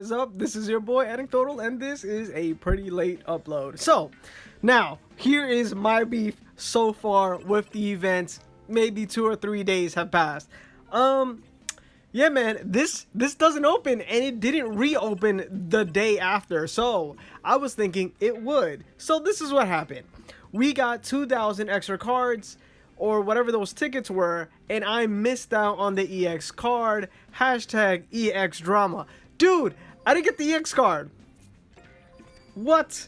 Is up? This is your boy Anecdotal, and this is a pretty late upload. So, now here is my beef so far with the events. Maybe 2 or 3 days have passed. Yeah, man, this doesn't open, and it didn't reopen the day after. So I was thinking it would. So this is what happened. We got 2,000 extra cards, or whatever those tickets were, and I missed out on the EX card. Hashtag EX drama, dude. I didn't get the EX card. What?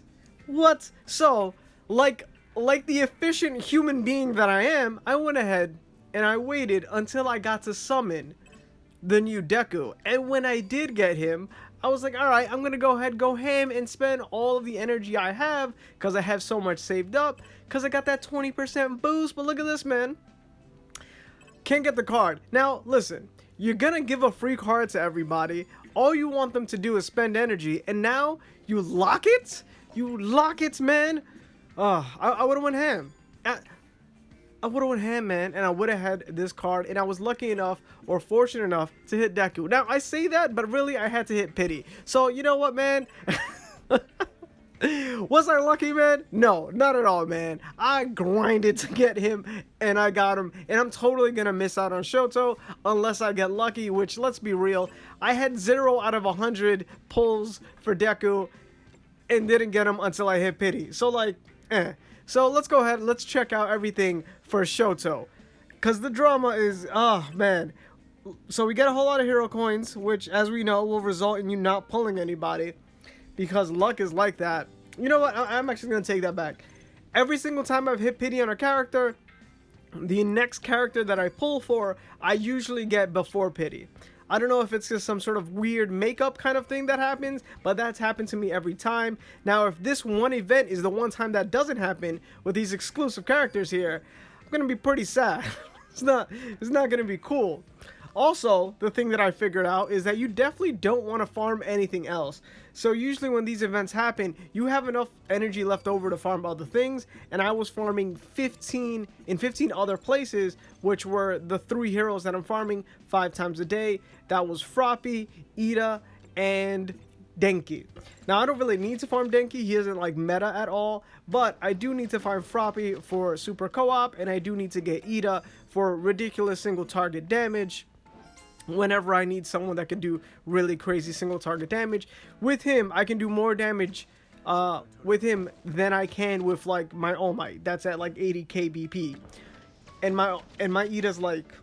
So, like the efficient human being that I am, I went ahead and I waited until I got to summon the new Deku. And when I did get him, I was like, alright, I'm gonna go ham and spend all of the energy I have, because I have so much saved up, because I got that 20% boost. But look at this, man. Can't get the card. Now, listen, you're gonna give a free card to everybody. All you want them to do is spend energy, and now you lock it? You lock it, man? I would have went ham. I would have went ham, man, and I would have had this card, and I was lucky enough or fortunate enough to hit Deku. Now, I say that, but really, I had to hit Pity. So, you know what, man? Was I lucky, man? No, not at all, man. I grinded to get him, and I got him, and I'm totally gonna miss out on Shoto unless I get lucky, which, let's be real, I had 0 out of 100 pulls for Deku and didn't get him until I hit Pity. So, like, So let's go ahead, let's check out everything for Shoto, because the drama is, oh, man. So we get a whole lot of hero coins, which, as we know, will result in you not pulling anybody, because luck is like that. You know what? I'm actually going to take that back. Every single time I've hit Pity on a character, the next character that I pull for, I usually get before Pity. I don't know if it's just some sort of weird makeup kind of thing that happens, but that's happened to me every time. Now, if this one event is the one time that doesn't happen with these exclusive characters here, I'm going to be pretty sad. It's not going to be cool. Also, the thing that I figured out is that you definitely don't want to farm anything else. So usually when these events happen, you have enough energy left over to farm other things, and I was farming 15 in 15 other places, which were the 3 heroes that I'm farming 5 times a day. That was Froppy, Ida, and Denki. Now, I don't really need to farm Denki. He isn't like meta at all, but I do need to farm Froppy for super co-op, and I do need to get Ida for ridiculous single target damage whenever I need someone that can do really crazy single target damage. With him, I can do more damage with him than I can with like my All Might. That's at like 80k BP, and my Ida's like,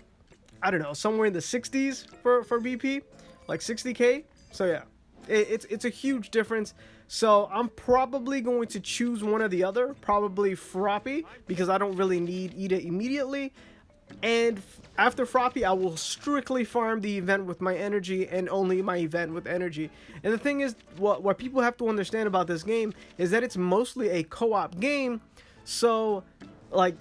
I don't know, somewhere in the 60s for BP, like 60k. So yeah, it's a huge difference. So I'm probably going to choose one or the other, probably Froppy, because I don't really need Ida immediately. And after Froppy, I will strictly farm the event with my energy, and only my event with energy. And the thing is, what people have to understand about this game is that it's mostly a co-op game. So, like,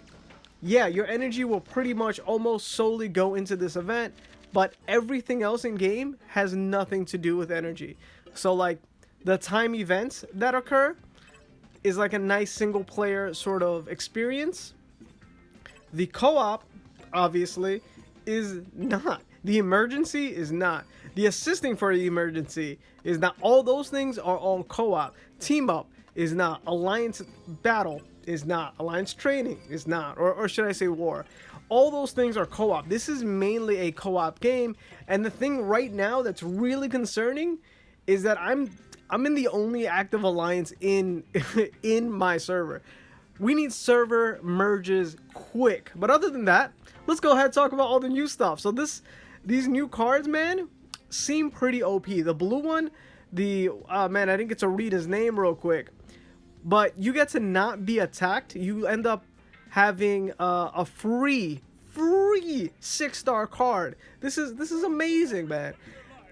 yeah, your energy will pretty much almost solely go into this event, but everything else in game has nothing to do with energy. So, like, the time events that occur is like a nice single player sort of experience. The co-op, obviously, is not. The emergency is not. The assisting for the emergency is not. All those things are all co-op. Team up is not. Alliance battle is not. Alliance training is not. Or should I say war? All those things are co-op. This is mainly a co-op game, and the thing right now that's really concerning is that I'm in the only active alliance in in my server. We need server merges quick. But other than that, let's go ahead and talk about all the new stuff. So these new cards, man, seem pretty OP. The blue one, man, I didn't get to read his name real quick, but you get to not be attacked. You end up having a free 6-star card. This is amazing, man.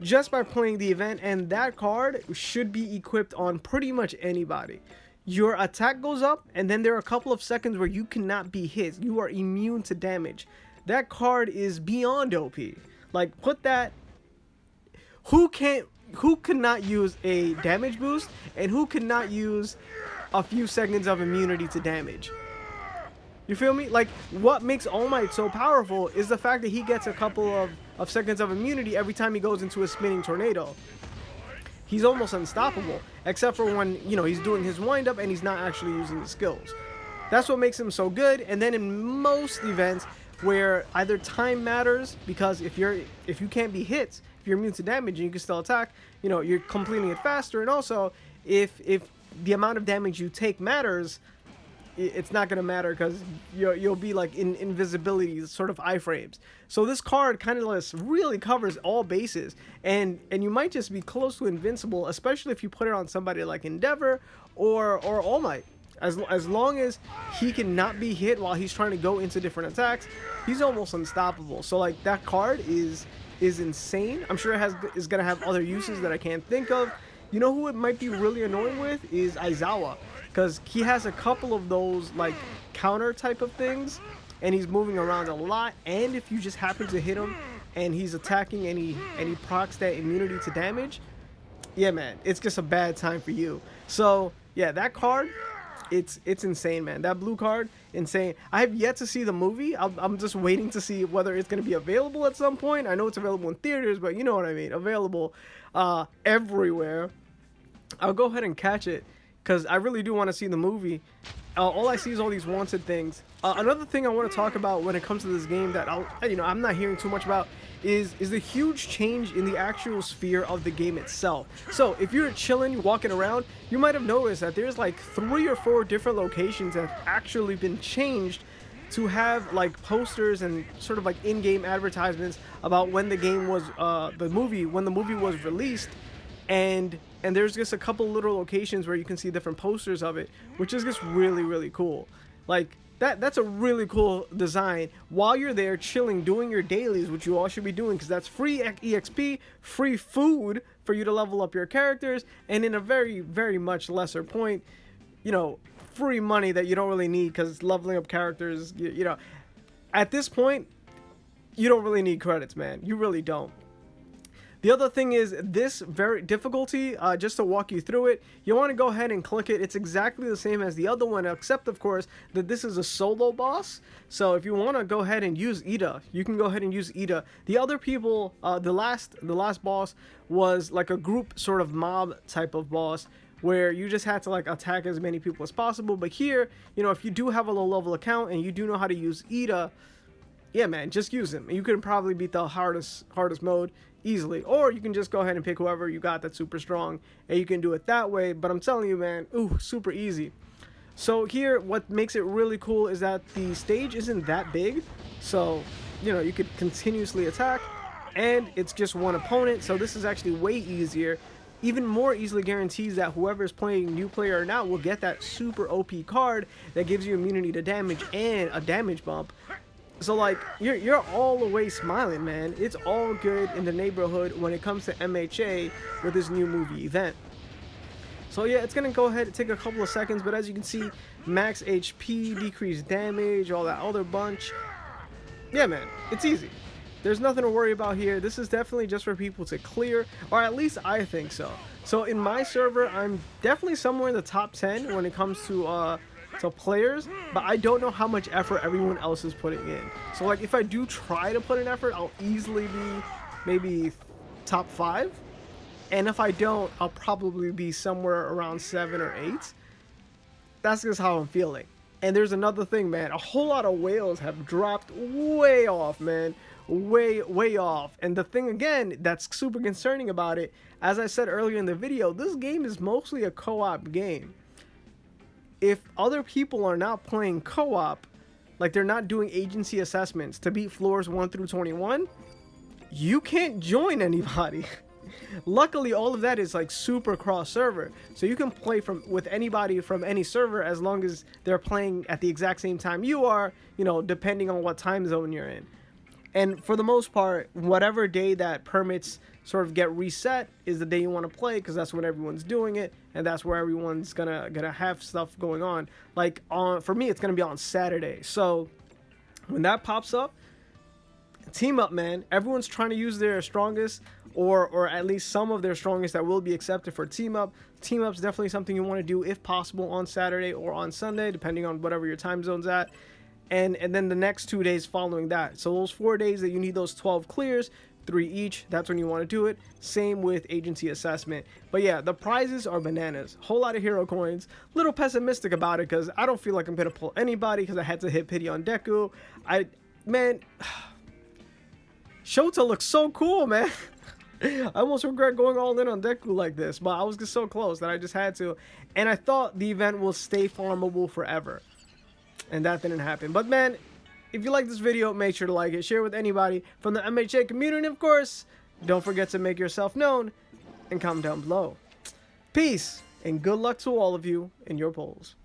Just by playing the event, and that card should be equipped on pretty much anybody. Your attack goes up, and then there are a couple of seconds where you cannot be hit. You are immune to damage. That card is beyond OP. Like, put that. Who cannot use a damage boost, and who cannot use a few seconds of immunity to damage? You feel me? Like, what makes All Might so powerful is the fact that he gets a couple of seconds of immunity every time he goes into a spinning tornado. he's almost unstoppable, except for when, you know, he's doing his wind up and he's not actually using the skills. That's what makes him so good. And then in most events where either time matters, because if you can't be hit, if you're immune to damage and you can still attack, you know, you're completing it faster. And also if the amount of damage you take matters, it's not going to matter because you'll be like in invisibility sort of iframes. So this card kind of really covers all bases, and you might just be close to invincible, especially if you put it on somebody like Endeavor or All Might. As long as he cannot be hit while he's trying to go into different attacks, he's almost unstoppable. So like that card is insane. I'm sure is gonna have other uses that I can't think of. You know who it might be really annoying with is Aizawa, because he has a couple of those like counter type of things, and he's moving around a lot. And if you just happen to hit him and he's attacking and he procs that immunity to damage, yeah man, it's just a bad time for you. So yeah, that card, it's insane, man. That blue card, insane. I have yet to see the movie. I'm just waiting to see whether it's going to be available at some point. I know it's available in theaters, but you know what I mean, available everywhere. I'll go ahead and catch it because I really do want to see the movie. All I see is all these wanted things. Another thing I want to talk about when it comes to this game that I'm not hearing too much about is the huge change in the actual sphere of the game itself. So if you're chilling, walking around, you might have noticed that there's like 3 or 4 different locations that have actually been changed to have like posters and sort of like in-game advertisements about when the game was when the movie was released. And there's just a couple little locations where you can see different posters of it, which is just really, really cool. Like that's a really cool design while you're there chilling, doing your dailies, which you all should be doing because that's free EXP, free food for you to level up your characters, and in a very, very much lesser point, you know, free money that you don't really need because leveling up characters, you know, at this point, you don't really need credits, man. You really don't. The other thing is this very difficulty, just to walk you through it, you want to go ahead and click it. It's exactly the same as the other one, except of course that this is a solo boss. So if you want to go ahead and use Ida, you can go ahead and use Ida. The other people, the last boss was like a group sort of mob type of boss where you just had to like attack as many people as possible. But here, you know, if you do have a low level account and you do know how to use Ida, yeah man, just use him. You can probably beat the hardest mode easily, or you can just go ahead and pick whoever you got that's super strong and you can do it that way. But I'm telling you, man, ooh, super easy. So here, what makes it really cool is that the stage isn't that big, so you know you could continuously attack, and it's just one opponent. So this is actually way easier. Even more easily guarantees that whoever's playing new player or not will get that super OP card that gives you immunity to damage and a damage bump. So like you're all the way smiling, man. It's all good in the neighborhood when it comes to MHA with this new movie event. So yeah, it's gonna go ahead and take a couple of seconds, but as you can see, max HP, decreased damage, all that other bunch. Yeah man, it's easy. There's nothing to worry about here. This is definitely just for people to clear, or at least I think so. So in my server, I'm definitely somewhere in the top 10 when it comes to players, but I don't know how much effort everyone else is putting in. So like if I do try to put an effort, I'll easily be maybe top 5, and if I don't, I'll probably be somewhere around 7 or 8. That's just how I'm feeling. And there's another thing, man, a whole lot of whales have dropped way off, man, way off. And the thing again that's super concerning about it, as I said earlier in the video, this game is mostly a co-op game. If other people are not playing co-op, like they're not doing agency assessments to beat floors 1 through 21, you can't join anybody. Luckily, all of that is like super cross server, so you can play with anybody from any server as long as they're playing at the exact same time you are, you know, depending on what time zone you're in. And for the most part, whatever day that permits sort of get reset is the day you want to play, because that's when everyone's doing it, and that's where everyone's gonna have stuff going on. Like for me, it's gonna be on Saturday. So when that pops up, team up, man. Everyone's trying to use their strongest, or at least some of their strongest that will be accepted for team up. Team up's definitely something you want to do if possible on Saturday or on Sunday, depending on whatever your time zone's at. And then the next 2 days following that. So those 4 days that you need those 12 clears, 3 each. That's when you want to do it. Same with agency assessment. But yeah, the prizes are bananas. Whole lot of hero coins. Little pessimistic about it because I don't feel like I'm gonna pull anybody because I had to hit pity on Deku. Man, Shota looks so cool, man. I almost regret going all in on Deku like this, but I was just so close that I just had to. And I thought the event will stay farmable forever. And that didn't happen. But man, if you like this video, make sure to like it, share it with anybody from the MHA community, of course. Don't forget to make yourself known and comment down below. Peace and good luck to all of you in your polls.